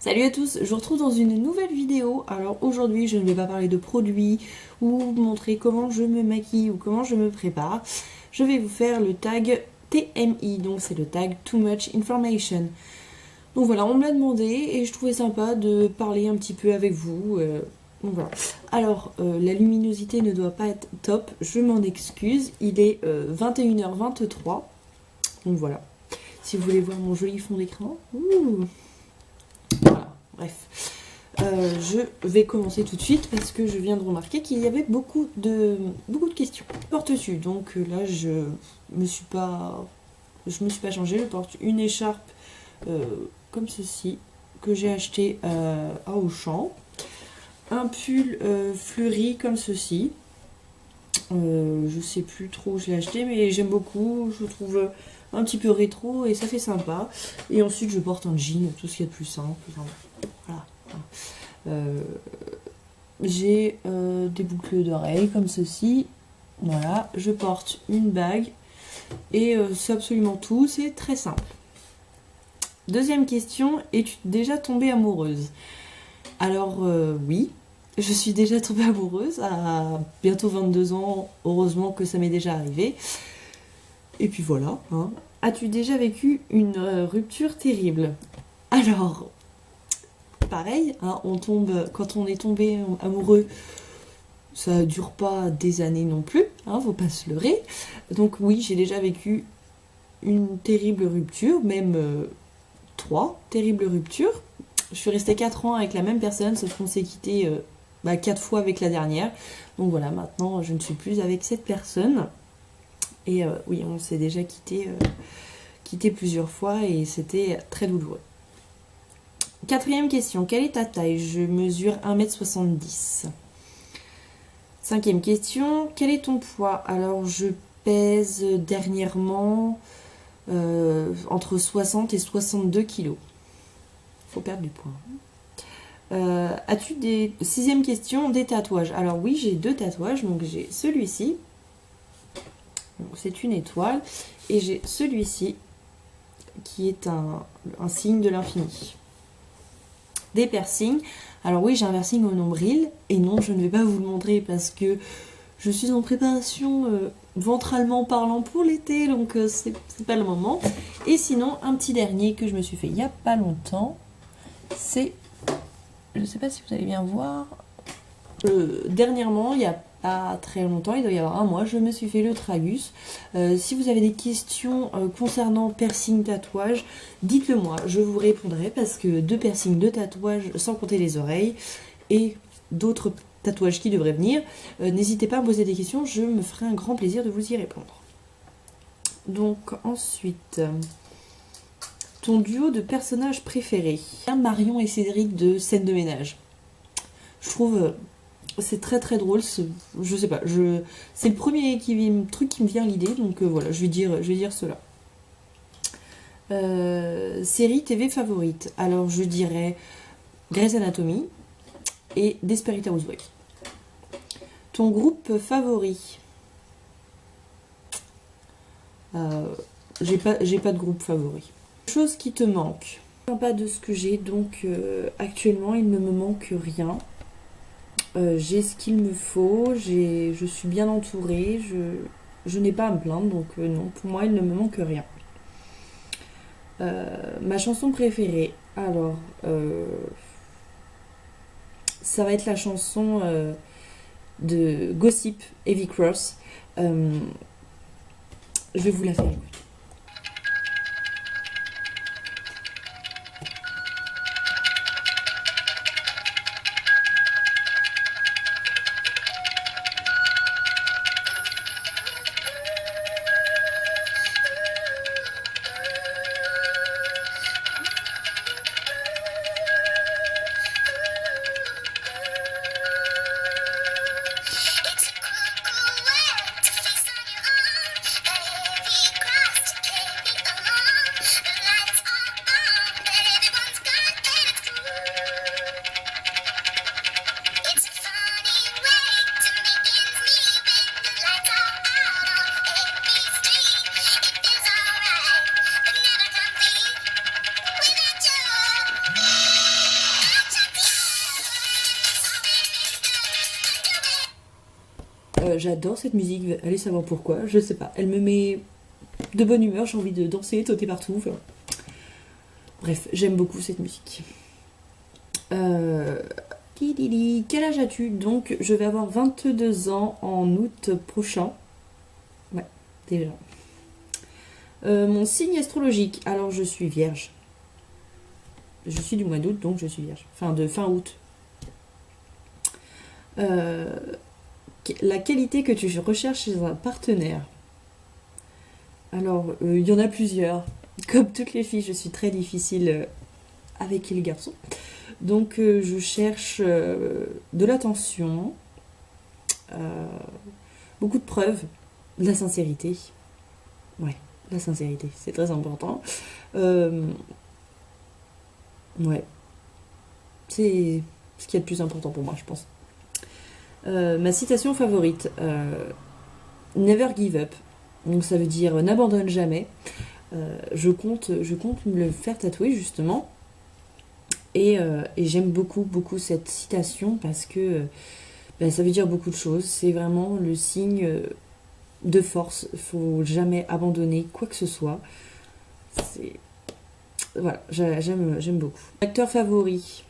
Salut à tous, je vous retrouve dans une nouvelle vidéo. Alors aujourd'hui je ne vais pas parler de produits ou vous montrer comment je me maquille ou comment je me prépare. Je vais vous faire le tag TMI, donc c'est le tag Too Much Information. Donc voilà, on me l'a demandé et je trouvais sympa de parler un petit peu avec vous. Donc voilà. Alors la luminosité ne doit pas être top, je m'en excuse. Il est 21h23. Donc voilà. Si vous voulez voir mon joli fond d'écran. Voilà, bref. Je vais commencer tout de suite parce que je viens de remarquer qu'il y avait beaucoup de questions. Je porte dessus, donc là je me suis pas changée. Je porte une écharpe comme ceci que j'ai acheté à Auchan, un pull fleuri comme ceci. Je sais plus trop où je l'ai acheté, mais j'aime beaucoup. Je trouve un petit peu rétro et ça fait sympa. Et ensuite je porte un jean, tout ce qu'il y a de plus simple. Voilà. J'ai des boucles d'oreilles comme ceci. Voilà, je porte une bague et c'est absolument tout, c'est très simple. Deuxième question, es-tu déjà tombée amoureuse? Alors oui, je suis déjà tombée amoureuse à bientôt 22 ans, heureusement que ça m'est déjà arrivé. Et puis voilà, hein. As-tu déjà vécu une rupture terrible? Alors, pareil, hein, quand on est tombé amoureux, ça dure pas des années non plus, hein, faut pas se leurrer. Donc oui, j'ai déjà vécu une terrible rupture, même 3 terribles ruptures. Je suis restée 4 ans avec la même personne, sauf qu'on s'est quitté 4 fois avec la dernière. Donc voilà, maintenant je ne suis plus avec cette personne. Et oui, on s'est déjà quitté plusieurs fois et c'était très douloureux. Quatrième question, quelle est ta taille? Je mesure 1m70. Cinquième question, quel est ton poids? Alors je pèse dernièrement entre 60 et 62 kilos. Faut perdre du poids. As-tu des... Sixième question, des tatouages. Alors oui, j'ai 2 tatouages, donc j'ai celui-ci. C'est une étoile. Et j'ai celui-ci qui est un signe de l'infini. Des piercings. Alors oui, j'ai un piercing au nombril. Et non, je ne vais pas vous le montrer parce que je suis en préparation ventralement parlant pour l'été. Donc c'est pas le moment. Et sinon, un petit dernier que je me suis fait il n'y a pas longtemps. C'est... Je ne sais pas si vous allez bien voir. Dernièrement, il n'y a pas très longtemps, il doit y avoir un mois, je me suis fait le tragus. Si vous avez des questions concernant piercing, tatouage, dites-le moi, je vous répondrai parce que 2 piercings, 2 tatouages, sans compter les oreilles, et d'autres tatouages qui devraient venir, n'hésitez pas à me poser des questions, je me ferai un grand plaisir de vous y répondre. Donc ensuite... Ton duo de personnages préférés? Marion et Cédric de Scène de ménage. Je trouve c'est très très drôle. Je sais pas, c'est le premier truc qui me vient à l'idée, donc voilà, je vais dire cela. Série TV favorite. Alors je dirais Grey's Anatomy et Desperate Housewives. Ton groupe favori? J'ai pas de groupe favori. Chose qui te manque. Pas de ce que j'ai, donc actuellement il ne me manque rien. J'ai ce qu'il me faut, je suis bien entourée, je n'ai pas à me plaindre, donc non, pour moi il ne me manque rien. Ma chanson préférée, alors ça va être la chanson de Gossip, Heavy Cross. Je vais vous la faire écouter. J'adore cette musique, allez savoir pourquoi, je sais pas. Elle me met de bonne humeur, j'ai envie de danser, sauter partout. Enfin. Bref, j'aime beaucoup cette musique. Quel âge as-tu? Donc, je vais avoir 22 ans en août prochain. Ouais, déjà. Mon signe astrologique. Alors, je suis vierge. Je suis du mois d'août, donc je suis vierge. Enfin, de fin août. La qualité que tu recherches chez un partenaire. Alors, il y en a plusieurs. Comme toutes les filles, je suis très difficile avec les garçons. Donc, je cherche de l'attention, beaucoup de preuves, de la sincérité. Ouais, la sincérité, c'est très important. Ouais, c'est ce qui est le plus important pour moi, je pense. Ma citation favorite, Never give up. Donc ça veut dire n'abandonne jamais. Je compte me le faire tatouer justement. Et j'aime beaucoup cette citation parce que ça veut dire beaucoup de choses. C'est vraiment le signe de force. Il faut jamais abandonner quoi que ce soit. Voilà, j'aime beaucoup. Acteur favori,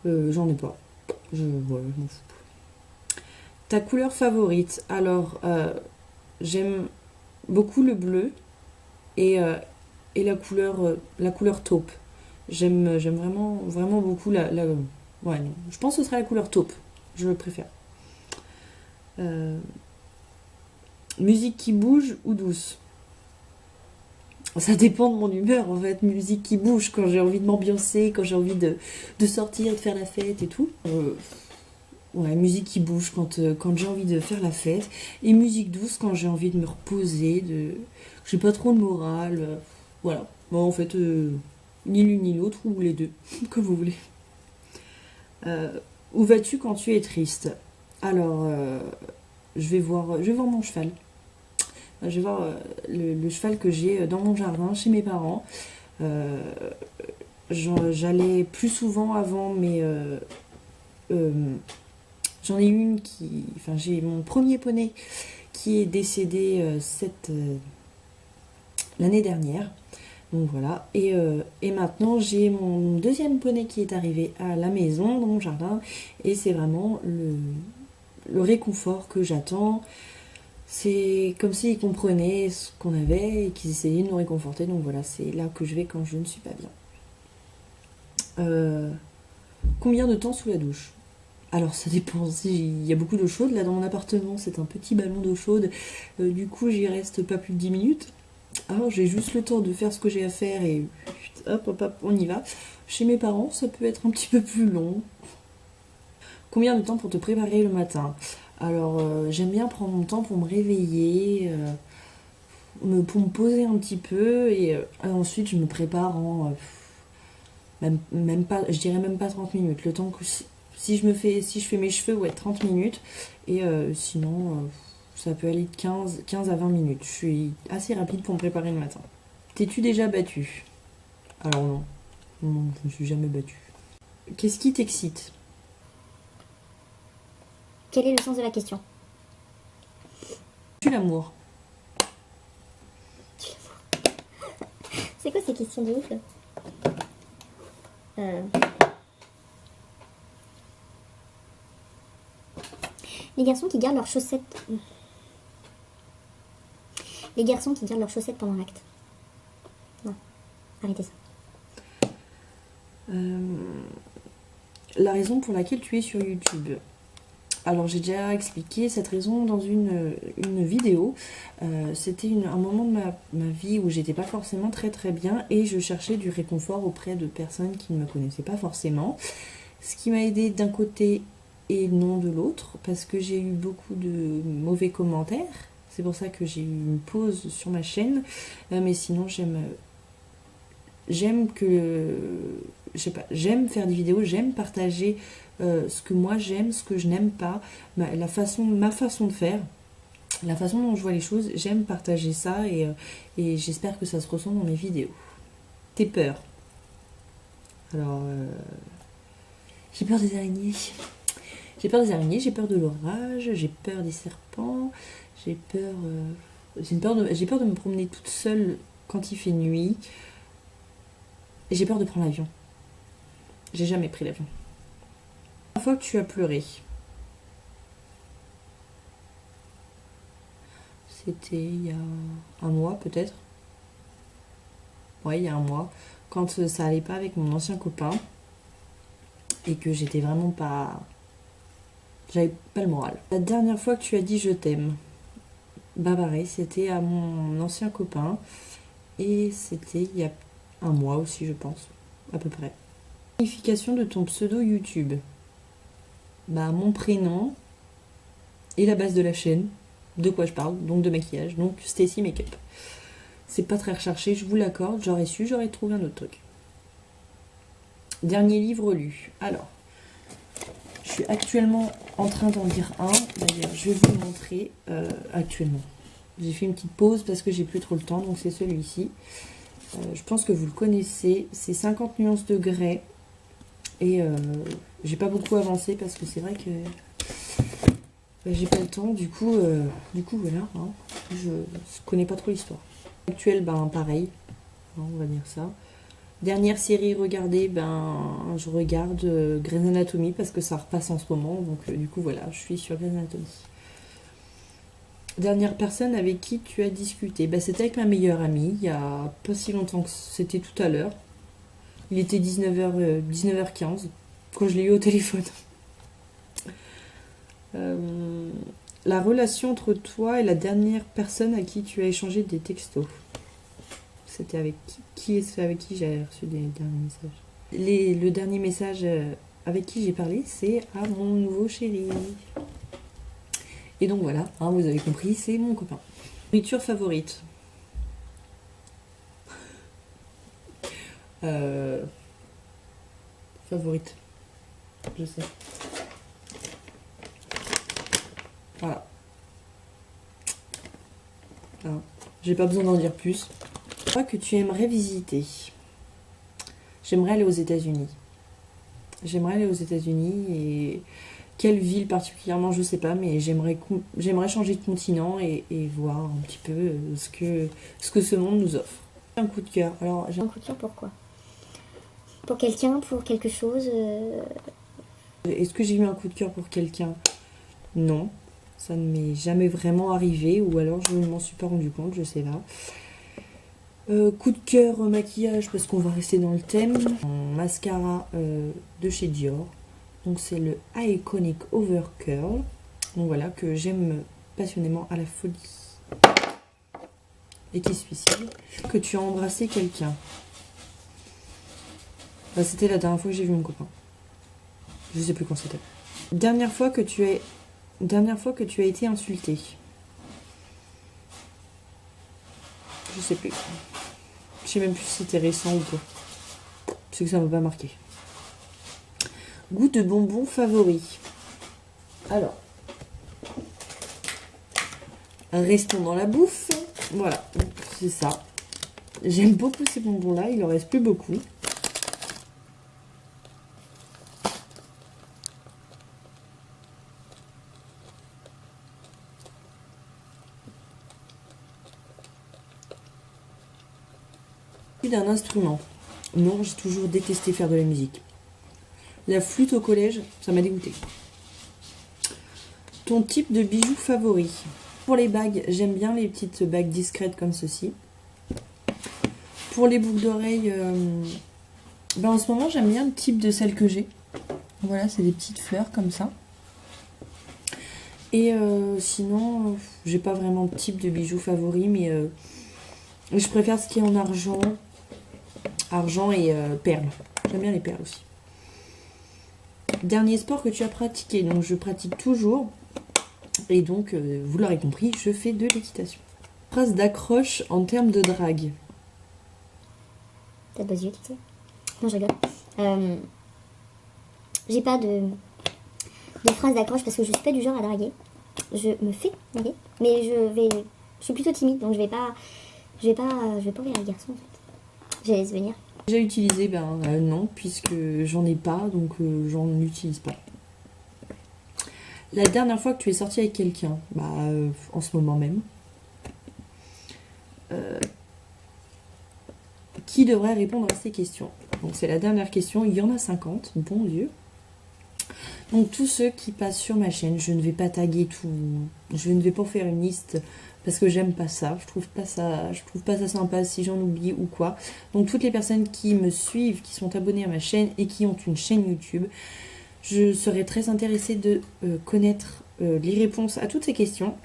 j'en ai pas. Je m'en fous. Ta couleur favorite? Alors, j'aime beaucoup le bleu et la couleur taupe. J'aime vraiment beaucoup ouais, non. Je pense que ce sera la couleur taupe. Je le préfère. Musique qui bouge ou douce? Ça dépend de mon humeur en fait. Musique qui bouge quand j'ai envie de m'ambiancer, quand j'ai envie de sortir, de faire la fête et tout. Ouais, musique qui bouge quand j'ai envie de faire la fête. Et musique douce quand j'ai envie de me reposer, j'ai pas trop de morale. Voilà. Bon, en fait, ni l'une ni l'autre, ou les deux, comme vous voulez. Où vas-tu quand tu es triste? Alors, je vais voir mon cheval. Je vais voir le cheval que j'ai dans mon jardin, chez mes parents. J'allais plus souvent avant, mais j'en ai une j'ai mon premier poney qui est décédé l'année dernière. Donc voilà. Et maintenant, j'ai mon deuxième poney qui est arrivé à la maison, dans mon jardin. Et c'est vraiment le réconfort que j'attends. C'est comme s'ils comprenaient ce qu'on avait et qu'ils essayaient de nous réconforter. Donc voilà, c'est là que je vais quand je ne suis pas bien. Combien de temps sous la douche? Alors ça dépend, il y a beaucoup d'eau chaude. Là dans mon appartement, c'est un petit ballon d'eau chaude. Du coup, j'y reste pas plus de 10 minutes. Alors j'ai juste le temps de faire ce que j'ai à faire et hop, on y va. Chez mes parents, ça peut être un petit peu plus long. Combien de temps pour te préparer le matin? Alors, j'aime bien prendre mon temps pour me réveiller, pour me poser un petit peu, et ensuite je me prépare en même pas, je dirais même pas 30 minutes. Le temps que si je fais mes cheveux, ouais, 30 minutes, et sinon, ça peut aller de 15 à 20 minutes. Je suis assez rapide pour me préparer le matin. T'es-tu déjà battue? Alors non, je me suis jamais battue. Qu'est-ce qui t'excite? Quel est le sens de la question? Tu l'amour. C'est quoi ces questions de ouf là? Les garçons qui gardent leurs chaussettes. Les garçons qui gardent leurs chaussettes pendant l'acte. Non, arrêtez ça. La raison pour laquelle tu es sur YouTube. Alors j'ai déjà expliqué cette raison dans une vidéo. C'était un moment de ma vie où j'étais pas forcément très très bien et je cherchais du réconfort auprès de personnes qui ne me connaissaient pas forcément. Ce qui m'a aidé d'un côté et non de l'autre parce que j'ai eu beaucoup de mauvais commentaires. C'est pour ça que j'ai eu une pause sur ma chaîne. Mais sinon j'aime faire des vidéos, j'aime partager ce que moi j'aime, ce que je n'aime pas, ma façon de faire, la façon dont je vois les choses, j'aime partager ça et j'espère que ça se ressent dans mes vidéos. Tes peurs? Alors, j'ai peur des araignées. J'ai peur des araignées, j'ai peur de l'orage, j'ai peur des serpents, j'ai peur, j'ai peur de me promener toute seule quand il fait nuit. Et j'ai peur de prendre l'avion. J'ai jamais pris l'avion. La fois que tu as pleuré, c'était il y a un mois peut-être. Ouais, il y a un mois. Quand ça allait pas avec mon ancien copain. Et que j'étais vraiment pas... J'avais pas le moral. La dernière fois que tu as dit je t'aime, bah pareil, c'était à mon ancien copain. Et c'était il y a un mois aussi, je pense. À peu près. Signification de ton pseudo YouTube. Bah mon prénom et la base de la chaîne. De quoi je parle, donc de maquillage. Donc Stacy Makeup. C'est pas très recherché, je vous l'accorde. J'aurais su, j'aurais trouvé un autre truc. Dernier livre lu. Alors, je suis actuellement en train d'en lire un. D'ailleurs, je vais vous le montrer actuellement. J'ai fait une petite pause parce que j'ai plus trop le temps, donc c'est celui-ci. Je pense que vous le connaissez. C'est 50 nuances de grès. Et j'ai pas beaucoup avancé parce que c'est vrai que j'ai pas le temps. Du coup voilà. Hein. Je connais pas trop l'histoire. Actuel, ben pareil. On va dire ça. Dernière série regardée, je regarde Grey's Anatomy parce que ça repasse en ce moment. Donc du coup voilà, je suis sur Grey's Anatomy. Dernière personne avec qui tu as discuté, c'était avec ma meilleure amie, il y a pas si longtemps que c'était tout à l'heure. Il était 19h15 quand je l'ai eu au téléphone. La relation entre toi et la dernière personne à qui tu as échangé des textos. C'était avec qui est-ce avec qui j'ai reçu des derniers messages. Le dernier message avec qui j'ai parlé, c'est à mon nouveau chéri. Et donc voilà, hein, vous avez compris, c'est mon copain. Nourriture favorite. Favorite. Je sais. Voilà. Hein. J'ai pas besoin d'en dire plus. Quoi que tu aimerais visiter? J'aimerais aller aux États-Unis. J'aimerais aller aux États-Unis et quelle ville particulièrement, je sais pas, mais j'aimerais changer de continent et voir un petit peu ce que ce monde nous offre. Un coup de cœur. Alors, Un coup de cœur, pourquoi? Pour quelqu'un, pour quelque chose Est-ce que j'ai eu un coup de cœur pour quelqu'un? Non, ça ne m'est jamais vraiment arrivé, ou alors je ne m'en suis pas rendu compte, je sais pas. Coup de cœur maquillage, parce qu'on va rester dans le thème. Un mascara de chez Dior. Donc c'est le Iconic Over Curl. Donc voilà, que j'aime passionnément à la folie. Et qui suis ici. Que tu as embrassé quelqu'un. C'était la dernière fois que j'ai vu mon copain. Je sais plus quand c'était. Dernière fois que tu as été insulté. Je sais plus. Je sais même plus si c'était récent ou pas. C'est que ça m'a pas marqué. Goût de bonbons favori. Alors. Restons dans la bouffe. Voilà, c'est ça. J'aime beaucoup ces bonbons-là. Il en reste plus beaucoup. D'un instrument. Non, j'ai toujours détesté faire de la musique. La flûte au collège, ça m'a dégoûté. Ton type de bijoux favori? Pour les bagues, j'aime bien les petites bagues discrètes comme ceci. Pour les boucles d'oreilles, en ce moment j'aime bien le type de celle que j'ai. Voilà, c'est des petites fleurs comme ça. Et sinon, j'ai pas vraiment de type de bijoux favori, mais je préfère ce qui est en argent. Argent et perles. J'aime bien les perles aussi. Dernier sport que tu as pratiqué. Donc je pratique toujours. Et donc, vous l'aurez compris, je fais de l'équitation. Phrase d'accroche en termes de drague. T'as de beaux yeux, tu sais. Non, je rigole. J'ai pas de phrase d'accroche parce que je suis pas du genre à draguer. Je me fais draguer, mais je suis plutôt timide, donc je vais pas envers les garçons en fait. Je laisse venir. J'ai utilisé, non, puisque j'en ai pas, donc j'en utilise pas. La dernière fois que tu es sorti avec quelqu'un? Bah, en ce moment même. Qui devrait répondre à ces questions? Donc c'est la dernière question, il y en a 50, bon Dieu. Donc tous ceux qui passent sur ma chaîne, je ne vais pas taguer tout, je ne vais pas faire une liste parce que j'aime pas ça, je trouve pas ça sympa si j'en oublie ou quoi. Donc toutes les personnes qui me suivent, qui sont abonnées à ma chaîne et qui ont une chaîne YouTube, je serais très intéressée de connaître les réponses à toutes ces questions.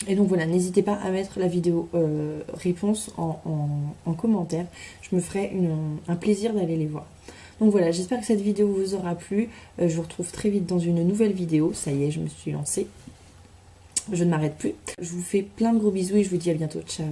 Et donc voilà, n'hésitez pas à mettre la vidéo réponse en commentaire. Je me ferai un plaisir d'aller les voir. Donc voilà, j'espère que cette vidéo vous aura plu. Je vous retrouve très vite dans une nouvelle vidéo. Ça y est, je me suis lancée. Je ne m'arrête plus. Je vous fais plein de gros bisous et je vous dis à bientôt. Ciao.